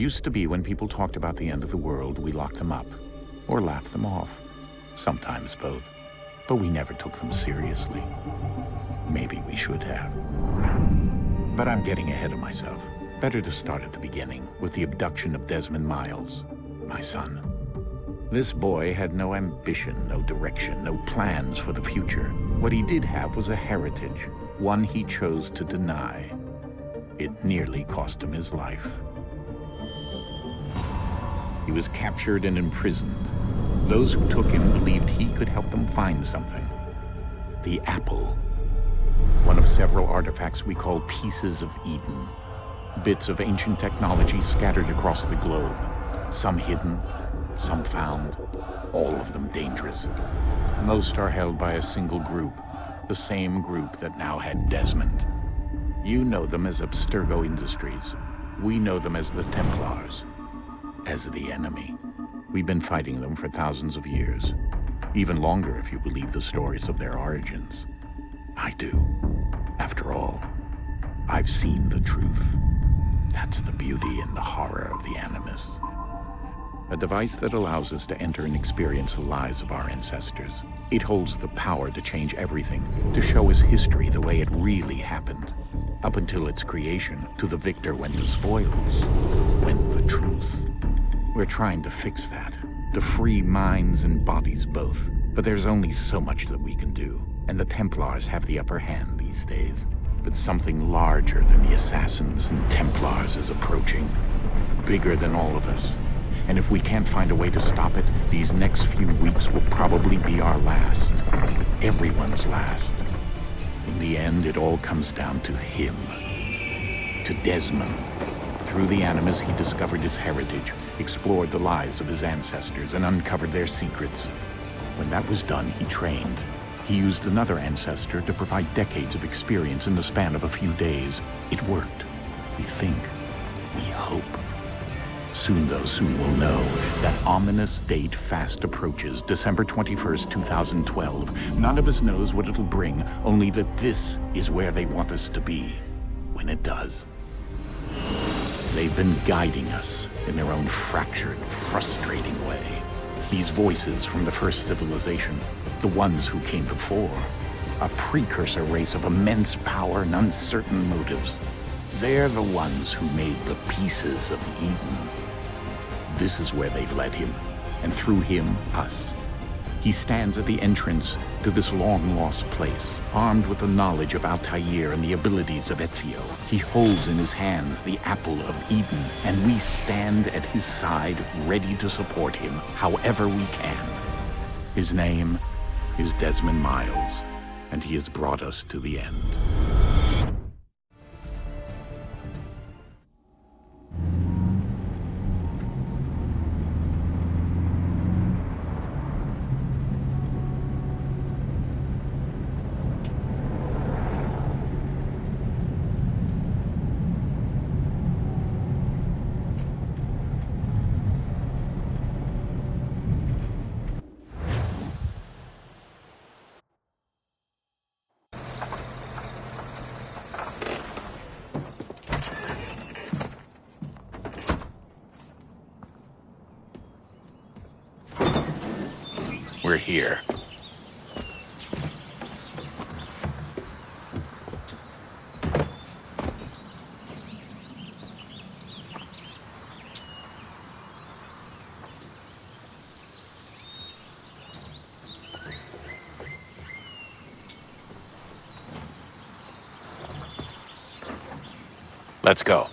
Used to be when people talked about the end of the world, we locked them up or laughed them off. Sometimes both. But we never took them seriously. Maybe we should have. But I'm getting ahead of myself. Better to start at the beginning, with the abduction of Desmond Miles, my son. This boy had no ambition, no direction, no plans for the future. What he did have was a heritage, one he chose to deny. It nearly cost him his life. He was captured and imprisoned. Those who took him believed he could help them find something. The apple. One of several artifacts we call pieces of Eden. Bits of ancient technology scattered across the globe. Some hidden, some found, all of them dangerous. Most are held by a single group, the same group that now had Desmond. You know them as Abstergo Industries. We know them as the Templars, as the enemy. We've been fighting them for thousands of years, even longer if you believe the stories of their origins. I do. After all, I've seen the truth. That's the beauty and the horror of the Animus. A device that allows us to enter and experience the lives of our ancestors. It holds the power to change everything, to show us history the way it really happened. Up until its creation, to the victor went the spoils, went the truth. We're trying to fix that, to free minds and bodies both. But there's only so much that we can do, and the Templars have the upper hand these days. But something larger than the Assassins and Templars is approaching, bigger than all of us. And if we can't find a way to stop it, these next few weeks will probably be our last. Everyone's last. In the end, it all comes down to him. To Desmond. Through the Animus, he discovered his heritage, explored the lives of his ancestors, and uncovered their secrets. When that was done, he trained. He used another ancestor to provide decades of experience in the span of a few days. It worked. We think. We hope. Soon we'll know. That ominous date fast approaches, December 21st, 2012. None of us knows what it'll bring, only that this is where they want us to be, when it does. They've been guiding us in their own fractured, frustrating way. These voices from the first civilization, the ones who came before, a precursor race of immense power and uncertain motives. They're the ones who made the pieces of Eden. This is where they've led him, and through him, us. He stands at the entrance to this long-lost place, armed with the knowledge of Altair and the abilities of Ezio. He holds in his hands the apple of Eden, and we stand at his side, ready to support him however we can. His name is Desmond Miles, and he has brought us to the end. We're here. Let's go.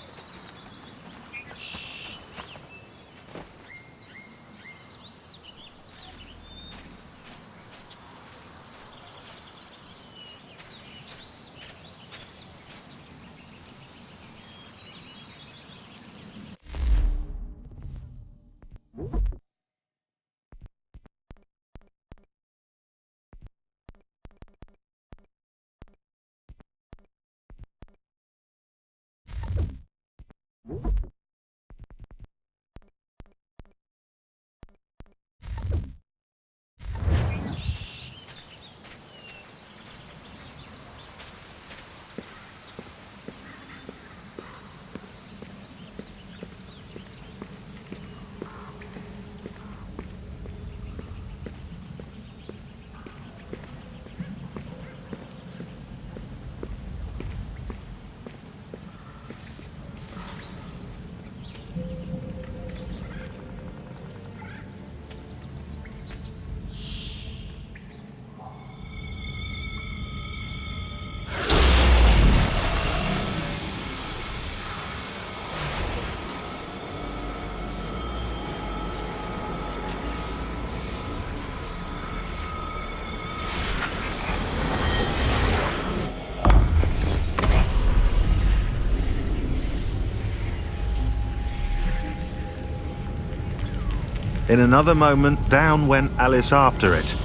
In another moment, down went Alice after it,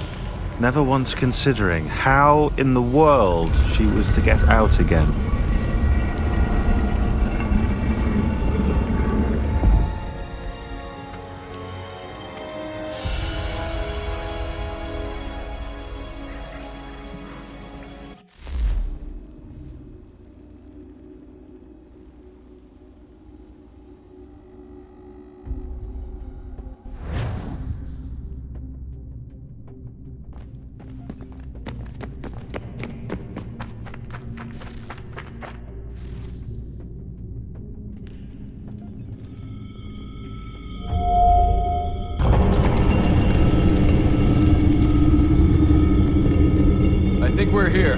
never once considering how in the world she was to get out again. I think we're here.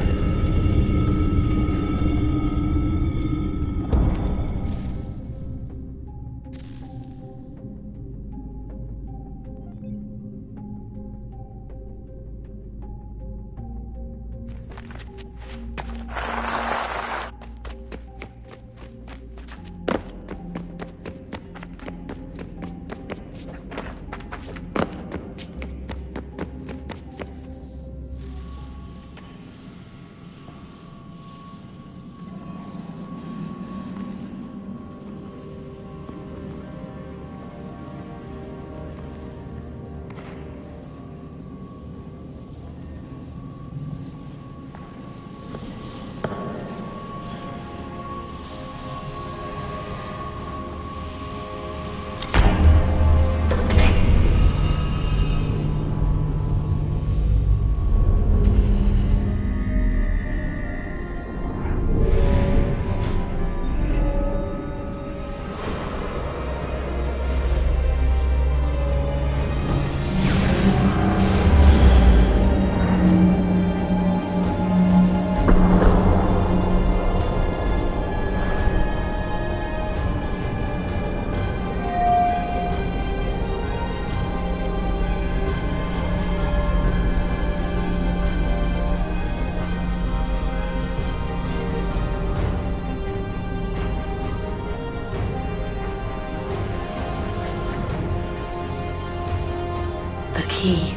The key.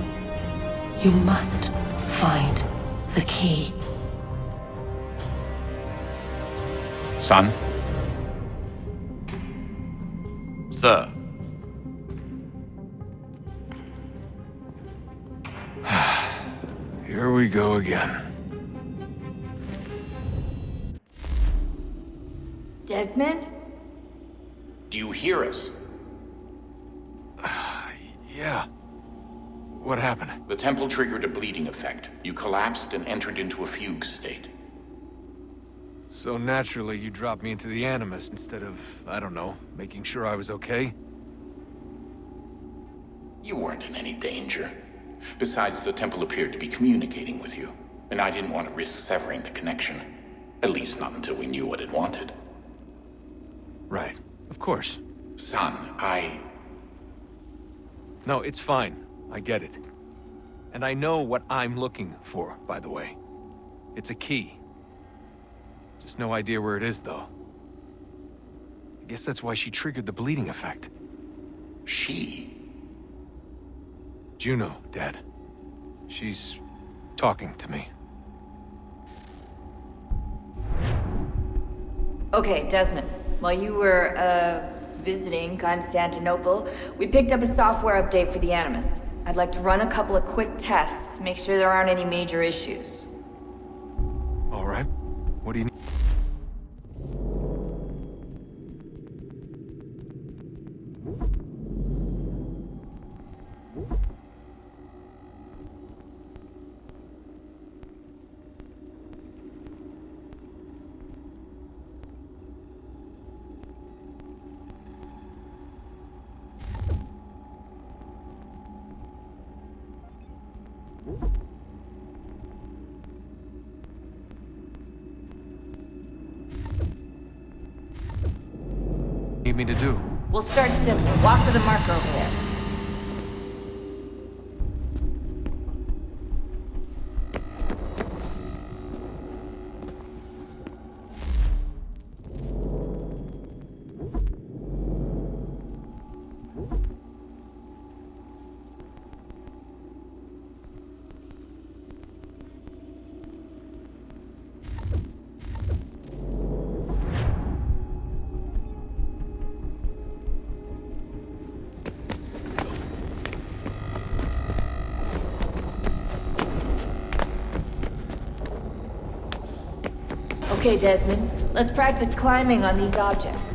You must find the key. Son? Sir. Here we go again. Desmond? Do you hear us? Yeah. What happened? The temple triggered a bleeding effect. You collapsed and entered into a fugue state. So naturally, you dropped me into the Animus instead of, I don't know, making sure I was okay? You weren't in any danger. Besides, the temple appeared to be communicating with you, and I didn't want to risk severing the connection. At least not until we knew what it wanted. Right. Of course. Son, No, it's fine. I get it. And I know what I'm looking for, by the way. It's a key. Just no idea where it is, though. I guess that's why she triggered the bleeding effect. She? Juno, Dad. She's talking to me. Okay, Desmond. While you were, visiting Constantinople, we picked up a software update for the Animus. I'd like to run a couple of quick tests, make sure there aren't any major issues. All right. What do you need? Need me to do? We'll start simple. Walk to the marker over there. Okay, Desmond. Let's practice climbing on these objects.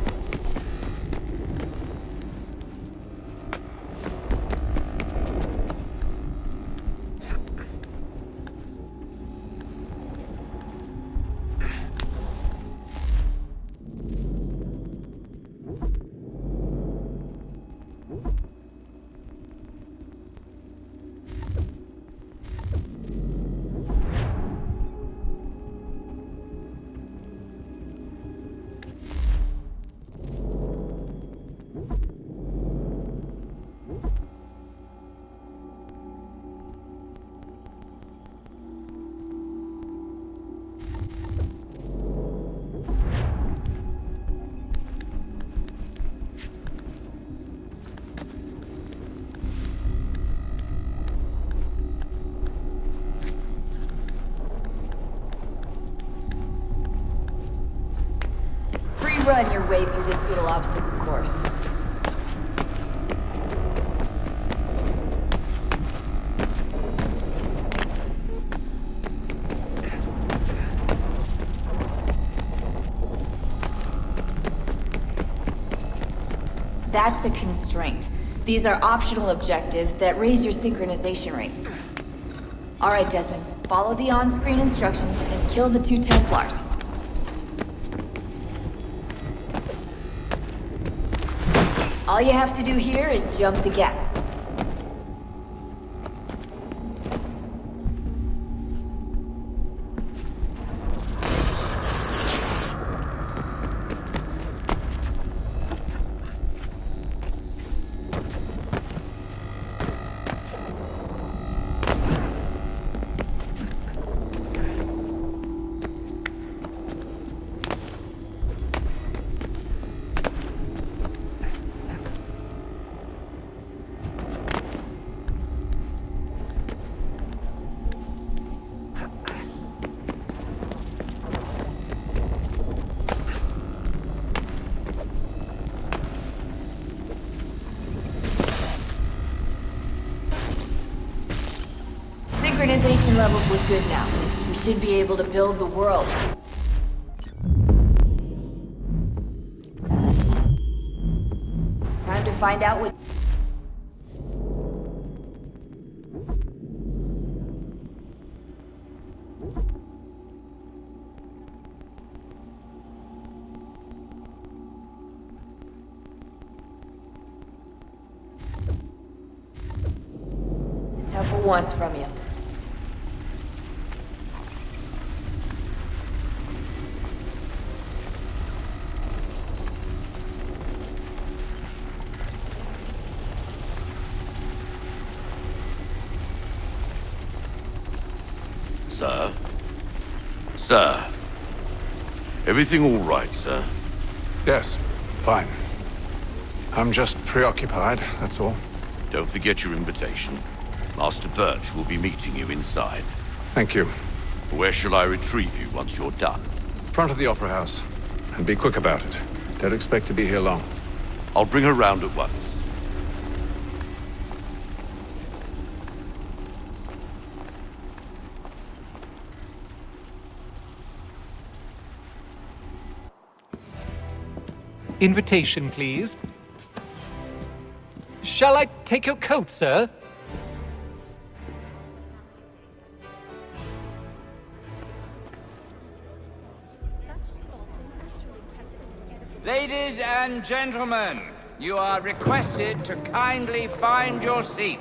Run your way through this little obstacle course. That's a constraint. These are optional objectives that raise your synchronization rate. All right, Desmond. Follow the on-screen instructions and kill the 2 Templars. All you have to do here is jump the gap. Synchronization levels look good now. We should be able to build the world. Time to find out what... the temple wants from you. Sir? Sir? Everything all right, sir? Yes, fine. I'm just preoccupied, that's all. Don't forget your invitation. Master Birch will be meeting you inside. Thank you. Where shall I retrieve you once you're done? Front of the Opera House. And be quick about it. Don't expect to be here long. I'll bring her round at once. Invitation, please. Shall I take your coat, sir? Ladies and gentlemen, you are requested to kindly find your seats.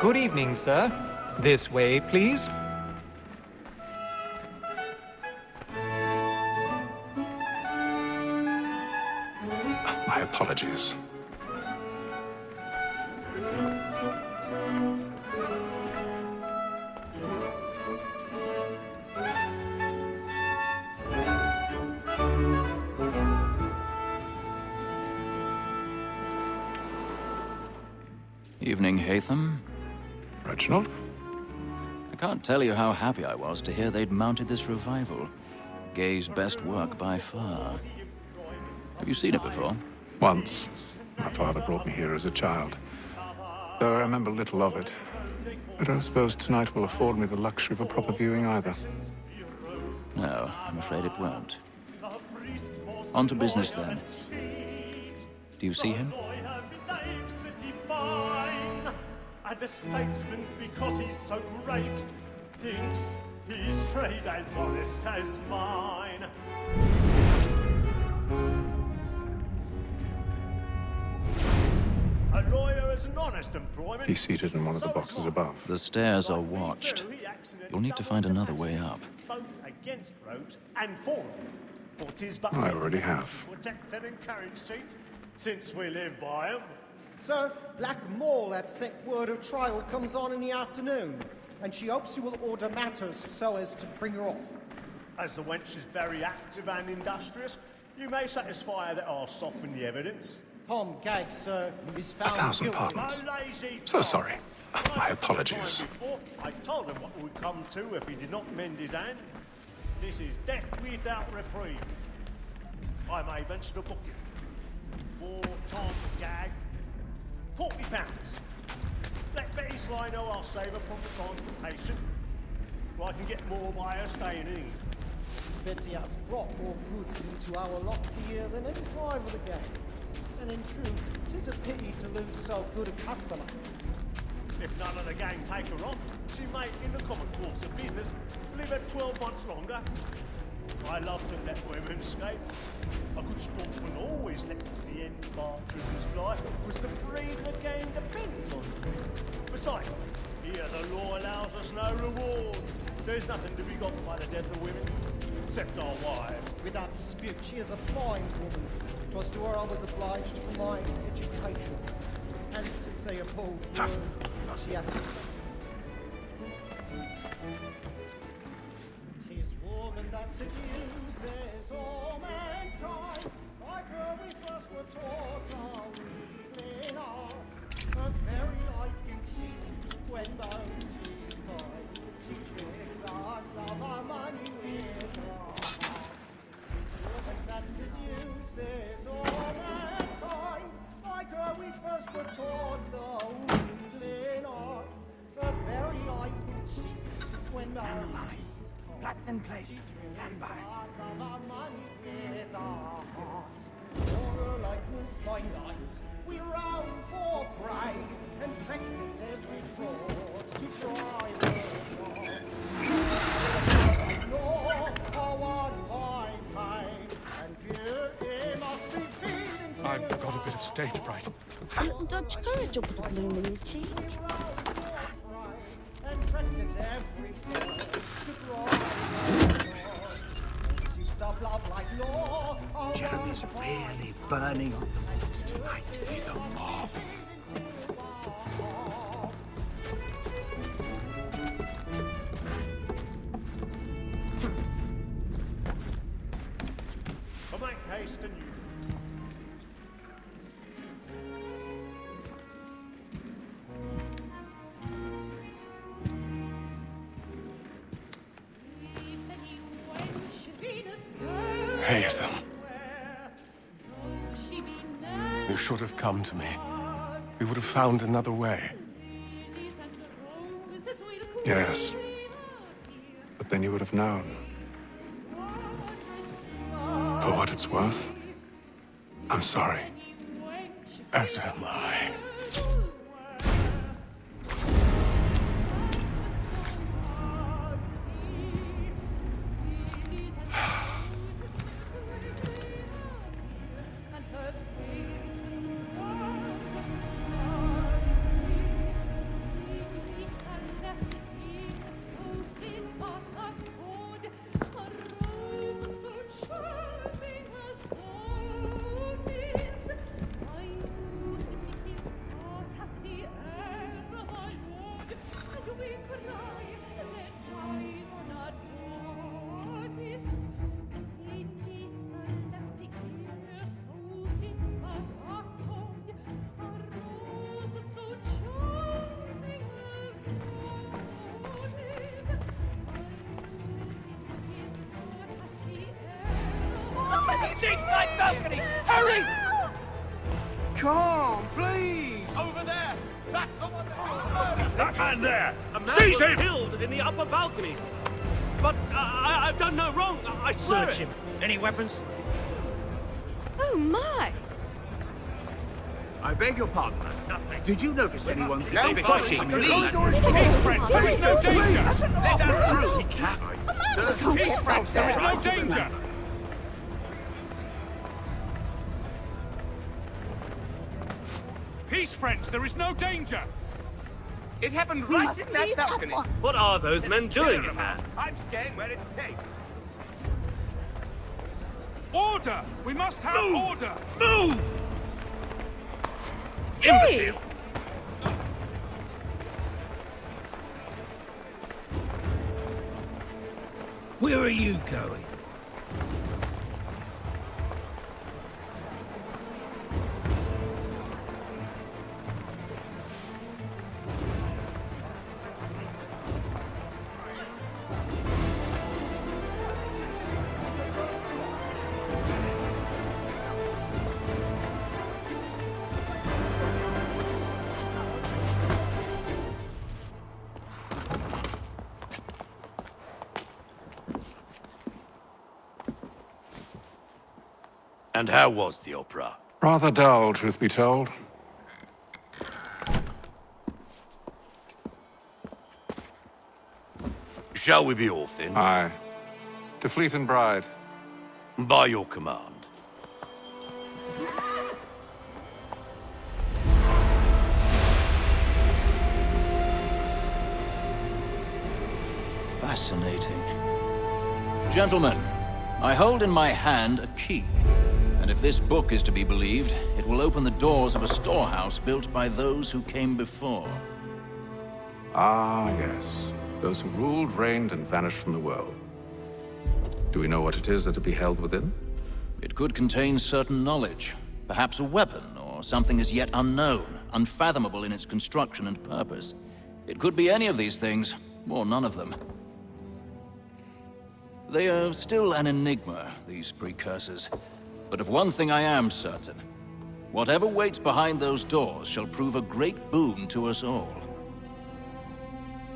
Good evening, sir. This way, please. My apologies. Evening, Hatham. Reginald? I can't tell you how happy I was to hear they'd mounted this revival. Gay's best work by far. Have you seen it before? Once. My father brought me here as a child. Though I remember little of it. I don't suppose tonight will afford me the luxury of a proper viewing either. No, I'm afraid it won't. On to business then. Do you see him? And a statesman, because he's so great, thinks his trade as honest as mine. A lawyer is an honest employment. He's seated in one of the boxes above. The stairs are watched. You'll need to find another way up. Both against roads and for them. For 'tis but I already have. protect and encourage cheats, since we live by 'em. Sir, Black Mall had sent word of trial comes on in the afternoon, and she hopes you will order matters so as to bring her off. As the wench is very active and industrious, you may satisfy her that I'll soften the evidence. Tom Gag, sir, is found 1,000 guilty. pardons. No lazy So bastard. sorry. My apologies. Before, I told him what would come to if he did not mend his hand. This is death without reprieve. I may venture to book it. For Tom Gag, £40. Let Betty Sly know I'll save her from the transportation. Well, I can get more by her staying in England. Betty has brought more goods into our lot here than any five of the gang. And in truth, 'tis a pity to lose so good a customer. If none of the gang take her on, she may, in the common course of business, live her 12 months longer. I love to let women escape. A good sportsman always lets the end part of his life, because the breed of the game depends on it. Besides, here the law allows us no reward. There's nothing to be got by the death of women, except our wives. Without dispute, she is a fine woman. 'Twas to her I was obliged for my education. And to say a bold word, she hath "'Tis woman that seduces all mankind, like her we first were taught our weakling arts. Her very eyes can cheat when those she's caught. She tricks us of our money with her heart. Woman that seduces all mankind, like her we first were taught the weakling arts. Her very eyes can cheat when those she's caught. Blacks in place. She tricks us of our money with our hearts. For her life moves by night, we round for prey, and practice every fraud to drive her on. Law, a one fine time, and beauty must be feeding to I've got a bit of stage fright. A little Dutch courage will put a bloom in your cheek. and practice every fraud to drive her on. Sheets of love like law, a Jeremy's one really burning on the boards tonight. He's a mob. But make haste and you. Hatham. You should have come to me. We would have found another way. Yes. But then you would have known. For what it's worth, I'm sorry. As am I. Street side balcony! Hurry! Come, please! Over there! That's the one that... That man there! A man Seize was him! killed in the upper balconies. But I've done no wrong. I swear Search it. him. Any weapons? Oh my! I beg your pardon. Did you notice anyone No pushing, please! There is no danger! Let us through! He can't. Peace, friends! There is no danger! Peace, friends! There is no danger! It happened right in that balcony! What are those men doing in there? I'm staying where it's safe. Order! We must have order! Move! Hey! Where are you going? And how was the opera? Rather dull, truth be told. Shall we be off then? Aye. To Fleet and Bride. By your command. Fascinating. Gentlemen, I hold in my hand a key. And if this book is to be believed, it will open the doors of a storehouse built by those who came before. Ah, yes. Those who ruled, reigned, and vanished from the world. Do we know what it is that will be held within? It could contain certain knowledge. Perhaps a weapon, or something as yet unknown, unfathomable in its construction and purpose. It could be any of these things, or none of them. They are still an enigma, these precursors. But of one thing I am certain. Whatever waits behind those doors shall prove a great boon to us all.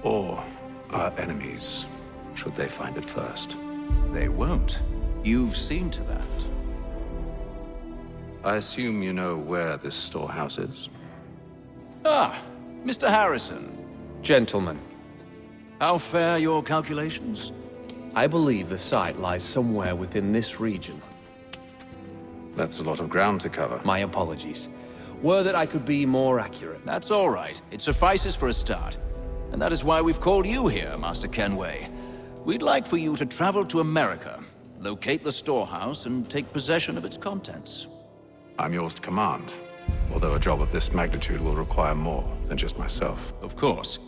Or our enemies, should they find it first. They won't. You've seen to that. I assume you know where this storehouse is? Ah, Mr. Harrison. Gentlemen, How fare your calculations? I believe the site lies somewhere within this region. That's a lot of ground to cover. My apologies. Were that I could be more accurate. That's all right. It suffices for a start. And that is why we've called you here, Master Kenway. We'd like for you to travel to America, locate the storehouse, and take possession of its contents. I'm yours to command, although a job of this magnitude will require more than just myself. Of course.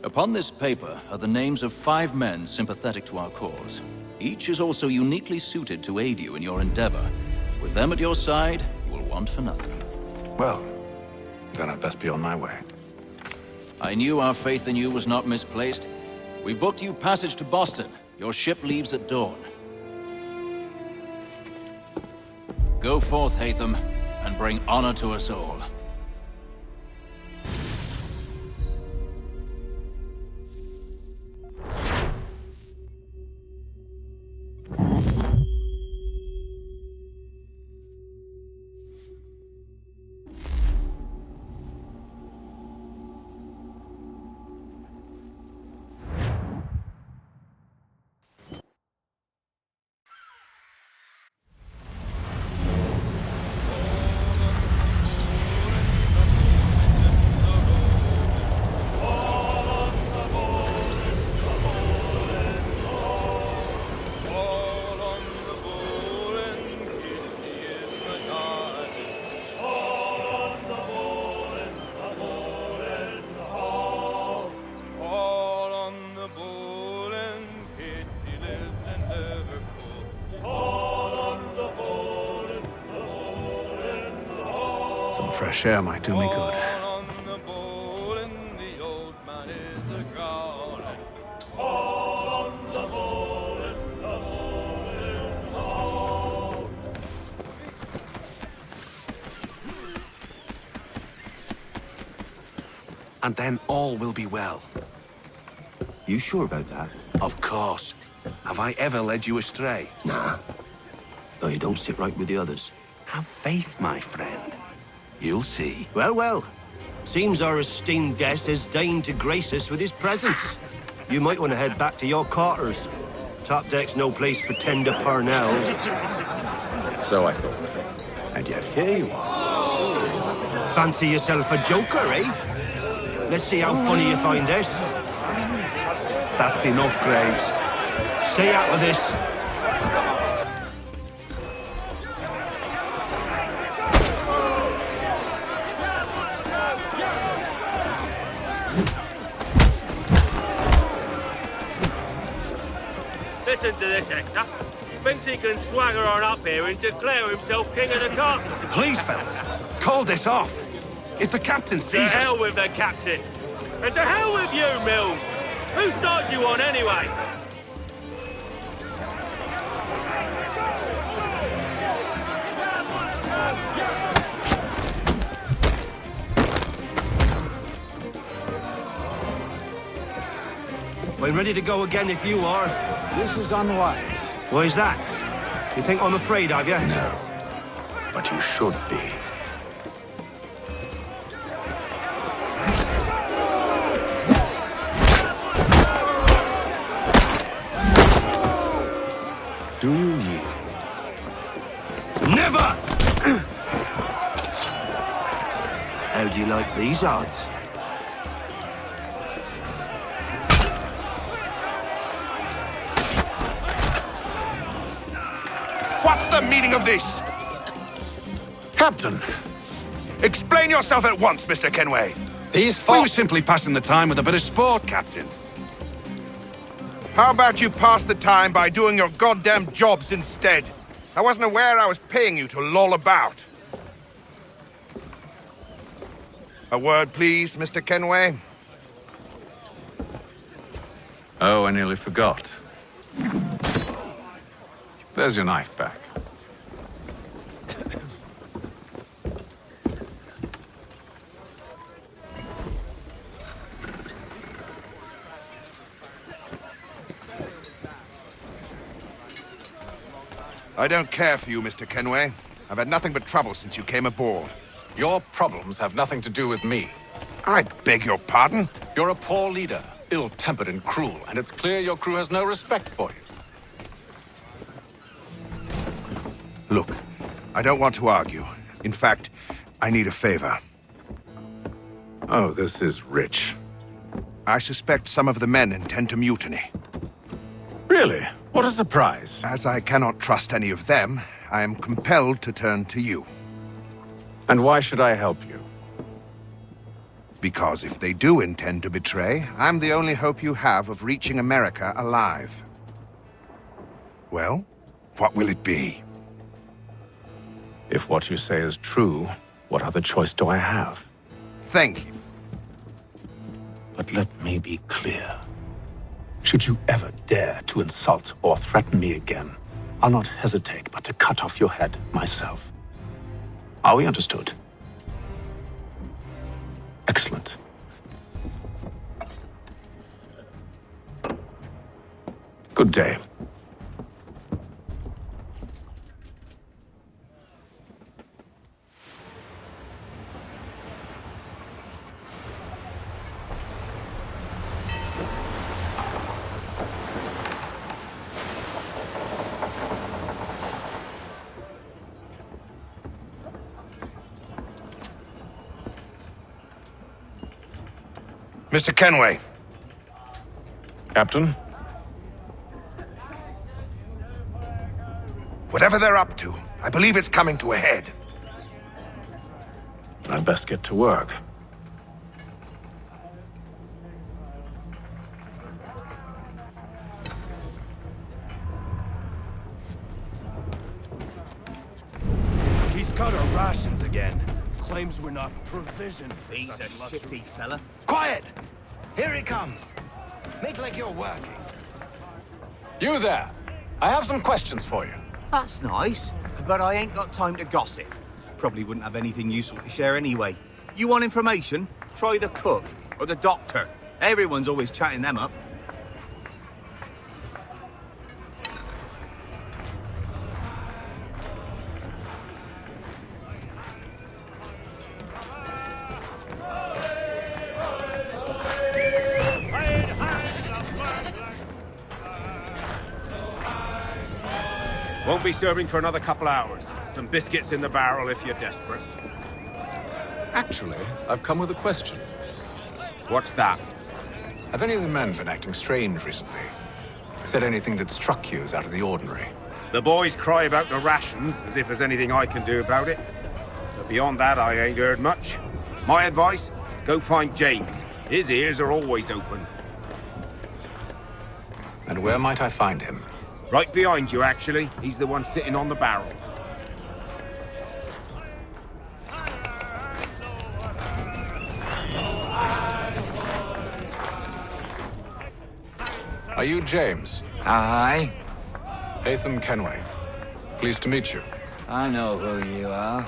Upon this paper are the names of 5 men sympathetic to our cause. Each is also uniquely suited to aid you in your endeavor. With them at your side, you will want for nothing. Well, then I'd best be on my way. I knew our faith in you was not misplaced. We've booked you passage to Boston. Your ship leaves at dawn. Go forth, Hatham, and bring honor to us all. Some fresh air might do me good. and then all will be well. You sure about that? Of course. Have I ever led you astray? Nah. No, you don't sit right with the others. Have faith, my friend. You'll see. Well, well. Seems our esteemed guest has deigned to grace us with his presence. You might want to head back to your quarters. Top deck's no place for tender parnells. So I thought. And yet here you are. Fancy yourself a joker, eh? Let's see how funny you find this. That's enough, Graves. Stay out of this. Listen to this, Hector. Thinks he can swagger on up here and declare himself king of the castle. Please, fellas, call this off. If the captain To sees us... hell with the captain. And to hell with you, Mills. Whose side you on, anyway? I'm ready to go again if you are. This is unwise. Why is that? You think I'm afraid, have you? No. But you should be. Do you yield? Never! How do you like these odds? What's the meaning of this? Captain, explain yourself at once, Mr. Kenway. We were simply passing the time with a bit of sport, Captain. How about you pass the time by doing your goddamn jobs instead? I wasn't aware I was paying you to loll about. A word, please, Mr. Kenway. Oh, I nearly forgot. There's your knife back. I don't care for you, Mr. Kenway. I've had nothing but trouble since you came aboard. Your problems have nothing to do with me. I beg your pardon? You're a poor leader, ill-tempered and cruel, and it's clear your crew has no respect for you. Look, I don't want to argue. In fact, I need a favor. Oh, this is rich. I suspect some of the men intend to mutiny. Really? What a surprise. As I cannot trust any of them, I am compelled to turn to you. And why should I help you? Because if they do intend to betray, I'm the only hope you have of reaching America alive. Well, what will it be? If what you say is true, what other choice do I have? Thank you. But let me be clear. Should you ever dare to insult or threaten me again, I'll not hesitate but to cut off your head myself. Are we understood? Excellent. Good day. Mr. Kenway. Captain? Whatever they're up to, I believe it's coming to a head. I'd best get to work. He's cut our rations again. Claims we're not provisioned for He's such a luxury. shifty fella. Quiet! Here he comes. Make like you're working. You there! I have some questions for you. That's nice, but I ain't got time to gossip. Probably wouldn't have anything useful to share anyway. You want information? Try the cook. or the doctor. Everyone's always chatting them up. Won't be serving for another couple hours. Some biscuits in the barrel if you're desperate. Actually, I've come with a question. What's that? Have any of the men been acting strange recently? Said anything that struck you as out of the ordinary? The boys cry about the rations, as if there's anything I can do about it. But beyond that, I ain't heard much. My advice? Go find James. His ears are always open. And where might I find him? Right behind you, actually. He's the one sitting on the barrel. Are you James? Aye. Hatham Kenway. Pleased to meet you. I know who you are.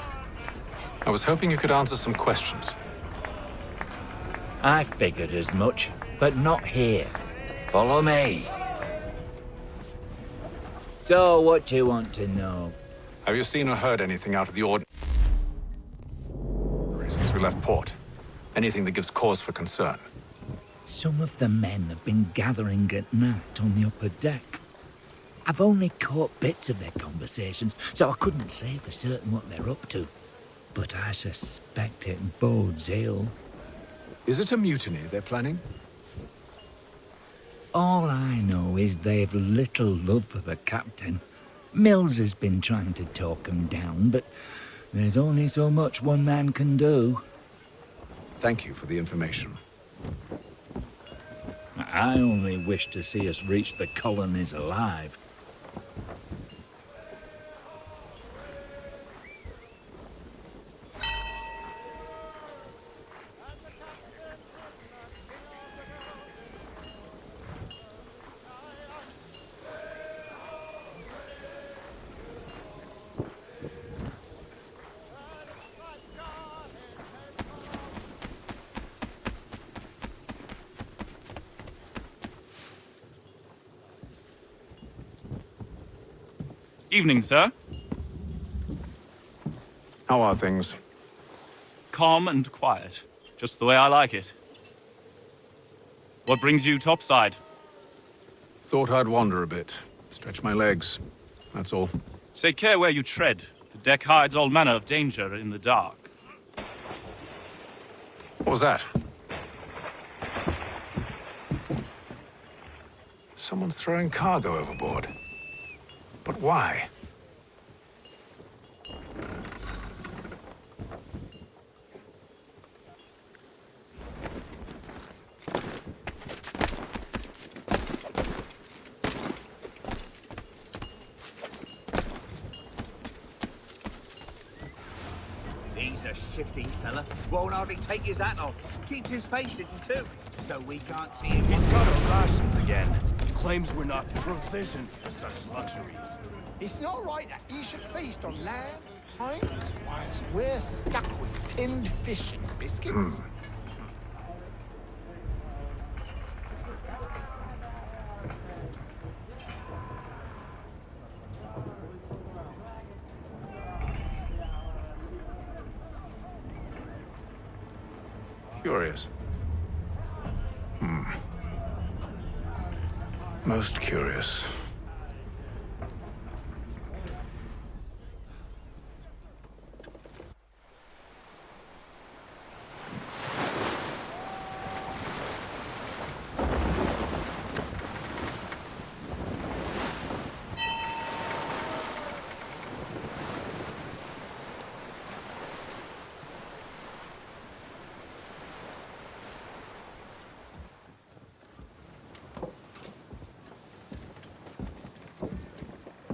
I was hoping you could answer some questions. I figured as much, but not here. Follow me. So, what do you want to know? Have you seen or heard anything out of the ordinary since we left port? Anything that gives cause for concern? Some of the men have been gathering at night on the upper deck. I've only caught bits of their conversations, so I couldn't say for certain what they're up to. But I suspect it bodes ill. Is it a mutiny they're planning? All I know is they've little love for the captain. Mills has been trying to talk him down, but there's only so much one man can do. Thank you for the information. I only wish to see us reach the colonies alive. Evening, sir. How are things? Calm and quiet. Just the way I like it. What brings you topside? Thought I'd wander a bit. Stretch my legs. That's all. Take care where you tread. The deck hides all manner of danger in the dark. What was that? Someone's throwing cargo overboard. But why? He's a shifty fella. Won't hardly take his hat off. Keeps his face hidden too, so we can't see him. He's got our rations again. Claims we're not provisioned for such luxuries. It's not right that he should feast on land, right? Whilst we're stuck with tinned fish and biscuits. Curious. Most curious.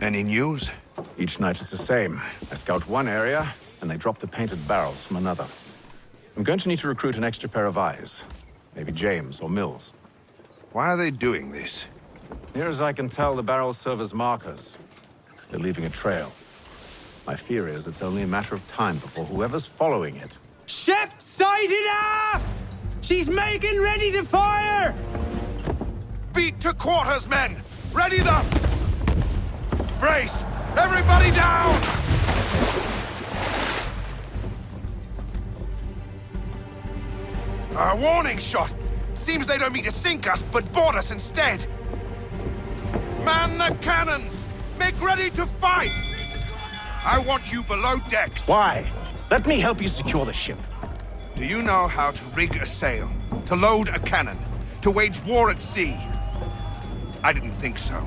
Any news? Each night it's the same. I scout one area, and they drop the painted barrels from another. I'm going to need to recruit an extra pair of eyes. Maybe James or Mills. Why are they doing this? Near as I can tell, the barrels serve as markers. They're leaving a trail. My fear is it's only a matter of time before whoever's following it... Ship sighted aft! She's making ready to fire! Beat to quarters, men! Ready the... Brace! Everybody down! A warning shot! Seems they don't mean to sink us, but board us instead! Man the cannons! Make ready to fight! I want you below decks. Why? Let me help you secure the ship. Do you know how to rig a sail? To load a cannon? To wage war at sea? I didn't think so.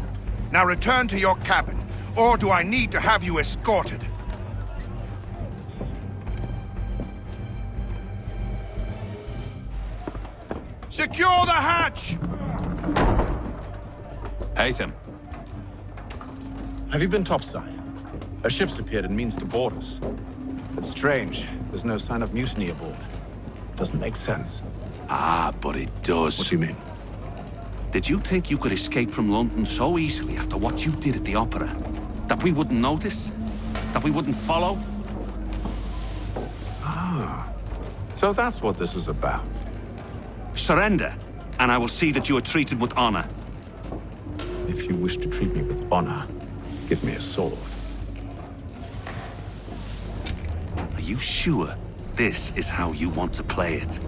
Now return to your cabin, or do I need to have you escorted? Secure the hatch! Haytham. Have you been topside? A ship's appeared and means to board us. It's strange. There's no sign of mutiny aboard. Doesn't make sense. Ah, but it does. What do you mean? Did you think you could escape from London so easily after what you did at the opera? That we wouldn't notice? That we wouldn't follow? Ah. So that's what this is about. Surrender, and I will see that you are treated with honor. If you wish to treat me with honor, give me a sword. Are you sure this is how you want to play it?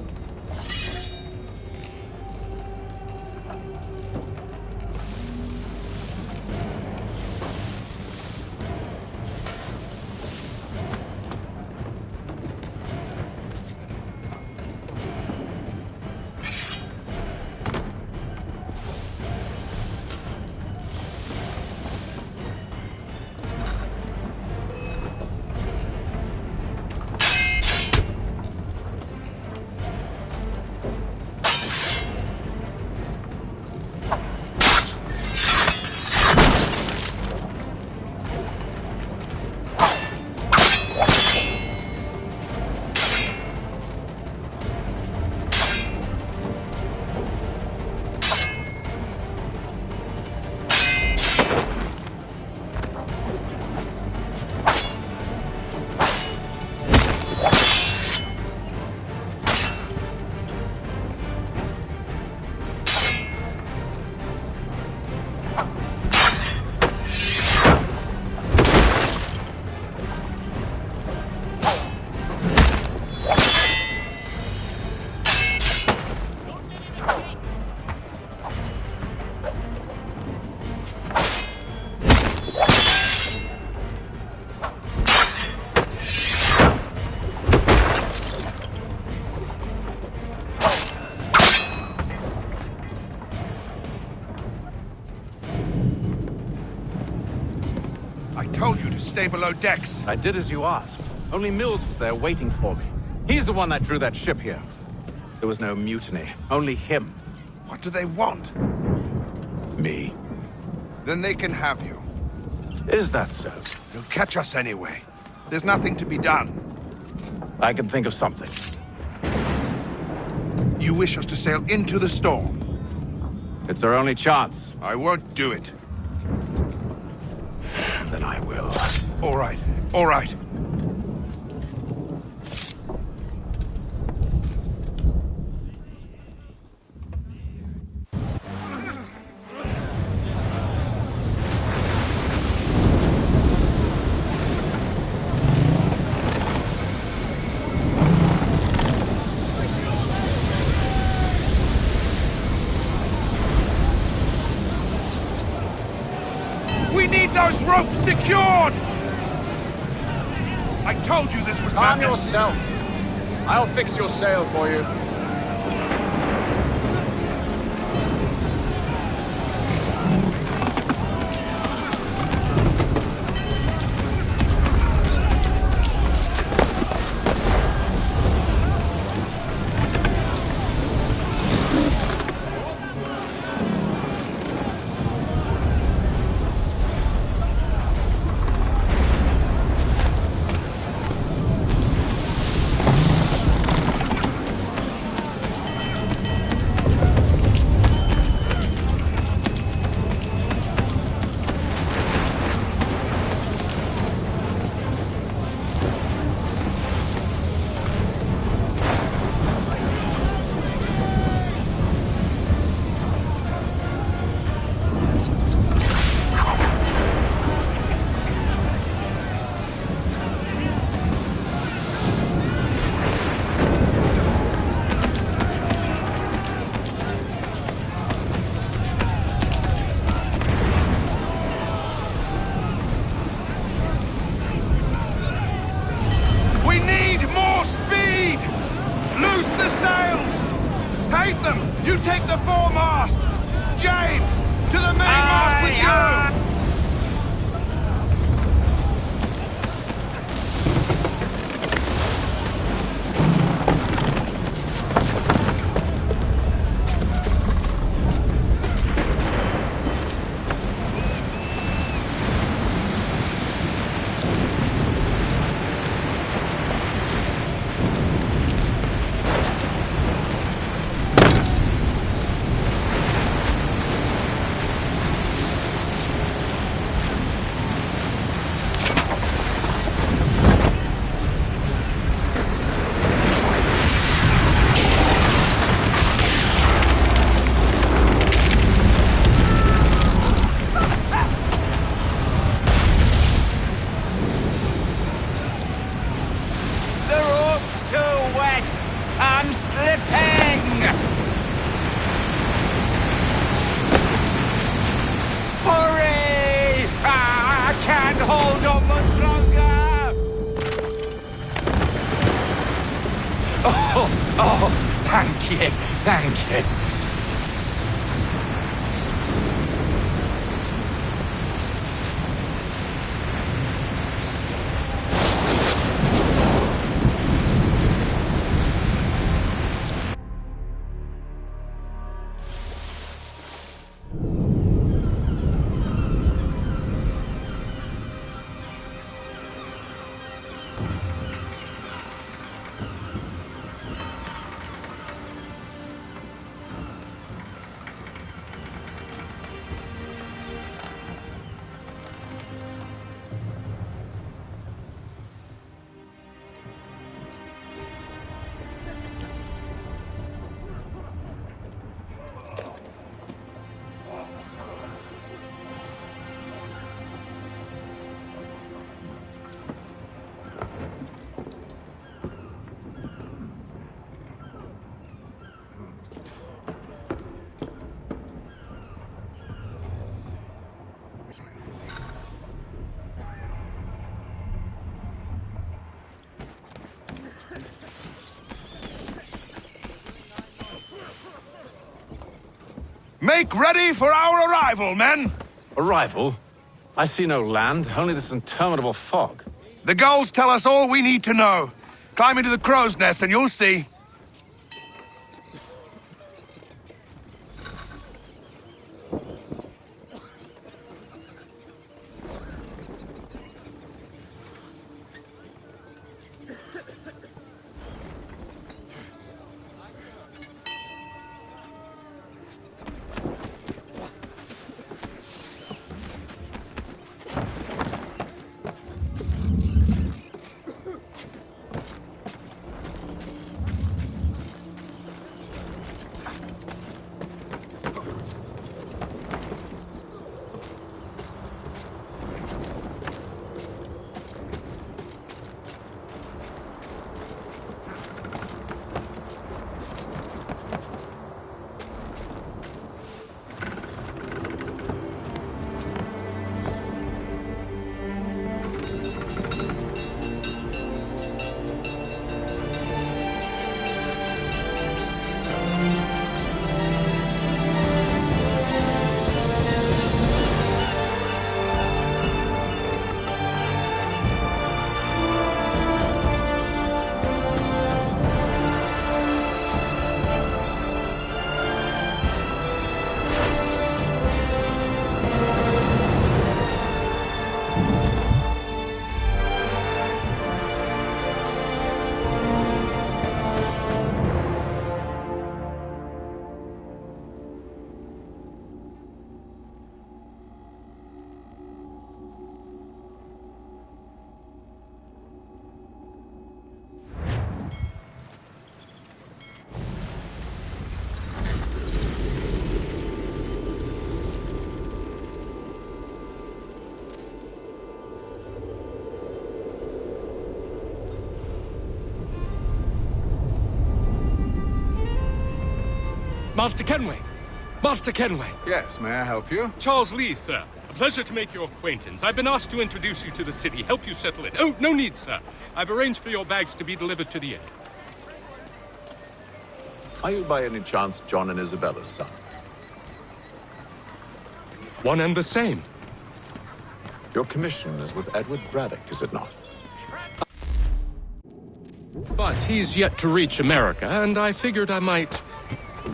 Stay below decks. I did as you asked. Only Mills was there waiting for me. He's the one that drew that ship here. There was no mutiny, only him. What do they want? Me. Then they can have you. Is that so? They'll catch us anyway. There's nothing to be done. I can think of something. You wish us to sail into the storm? It's our only chance. I won't do it. Then I will. All right, all right. We need those ropes secured! I told you this was Calm madness. yourself. I'll fix your sail for you. Thank you, thank you. Make ready for our arrival, men! Arrival? I see no land, only this interminable fog. The gulls tell us all we need to know. Climb into the crow's nest and you'll see. Master Kenway! Master Kenway! Yes, may I help you? Charles Lee, sir. A pleasure to make your acquaintance. I've been asked to introduce you to the city, help you settle it. Oh, no need, sir. I've arranged for your bags to be delivered to the inn. Are you by any chance John and Isabella's son? One and the same. Your commission is with Edward Braddock, is it not? But he's yet to reach America, and I figured I might...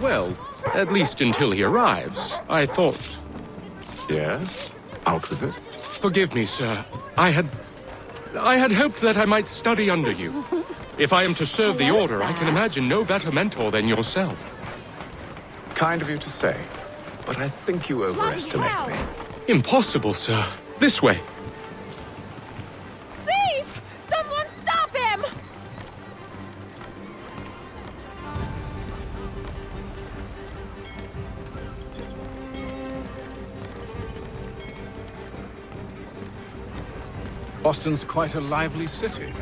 Well, at least until he arrives, I thought... Yes? Out with it. Forgive me, sir. I had hoped that I might study under you. If I am to serve the Order, I can imagine no better mentor than yourself. Kind of you to say, but I think you overestimate me. Impossible, sir. This way. Thief! Someone stop him! Boston's quite a lively city.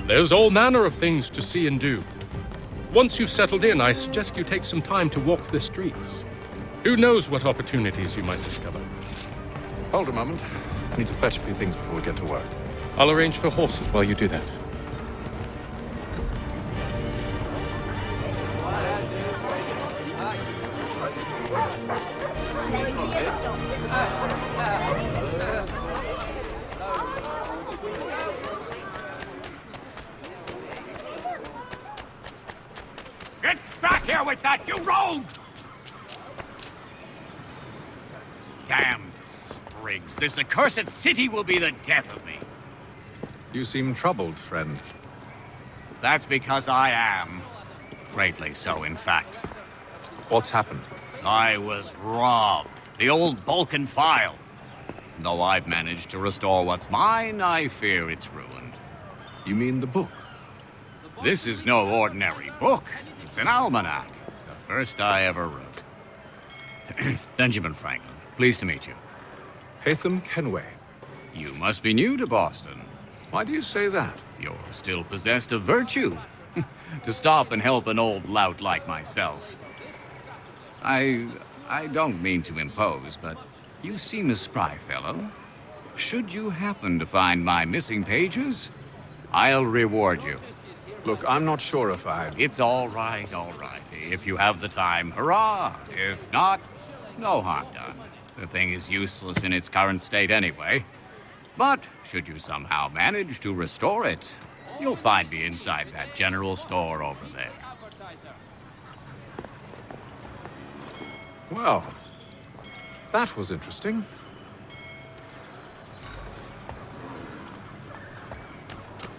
There's all manner of things to see and do. Once you've settled in, I suggest you take some time to walk the streets. Who knows what opportunities you might discover. Hold a moment. I need to fetch a few things before we get to work. I'll arrange for horses while you do that. You rogue! Damned sprigs. This accursed city will be the death of me. You seem troubled, friend. That's because I am. Greatly so, in fact. What's happened? I was robbed. The old Balkan file. Though I've managed to restore what's mine, I fear it's ruined. You mean the book? This is no ordinary book. It's an almanac. The first I ever wrote. Benjamin Franklin, pleased to meet you. Haytham Kenway. You must be new to Boston. Why do you say that? You're still possessed of virtue. To stop and help an old lout like myself. I don't mean to impose, but you seem a spry fellow. Should you happen to find my missing pages, I'll reward you. Look, I'm not sure if I... It's all right, all right. If you have the time, hurrah! If not, no harm done. The thing is useless in its current state anyway. But should you somehow manage to restore it, you'll find me inside that general store over there. Well, that was interesting.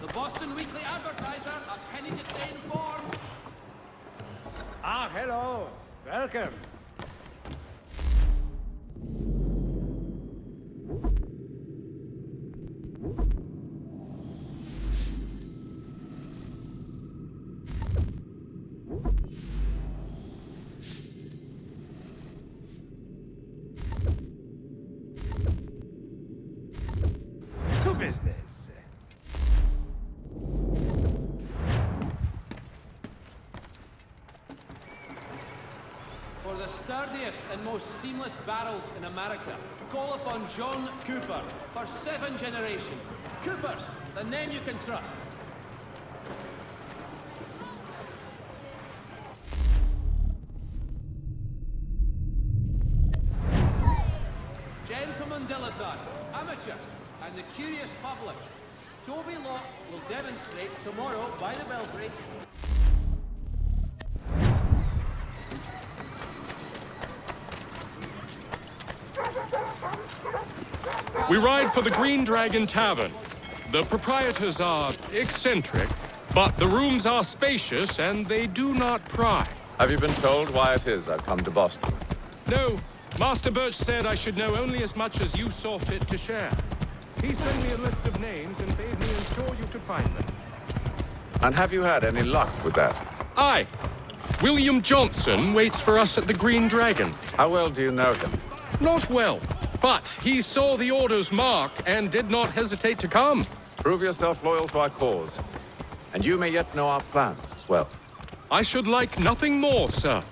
The Boston Weekly Advertiser, a penny to stay informed. Ah, hello. Welcome. To business. For the sturdiest and most seamless barrels in America, call upon John Cooper for 7 generations. Cooper's, the name you can trust. Gentlemen dilettantes, amateurs, and the curious public, Toby Locke will demonstrate tomorrow by the Belfry. We ride for the Green Dragon Tavern. The proprietors are eccentric, but the rooms are spacious and they do not pry. Have you been told why it is I've come to Boston? No. Master Birch said I should know only as much as you saw fit to share. He sent me a list of names and bade me ensure you could find them. And have you had any luck with that? Aye. William Johnson waits for us at the Green Dragon. How well do you know him? Not well, but he saw the order's mark and did not hesitate to come. Prove yourself loyal to our cause, and you may yet know our plans as well. I should like nothing more, sir.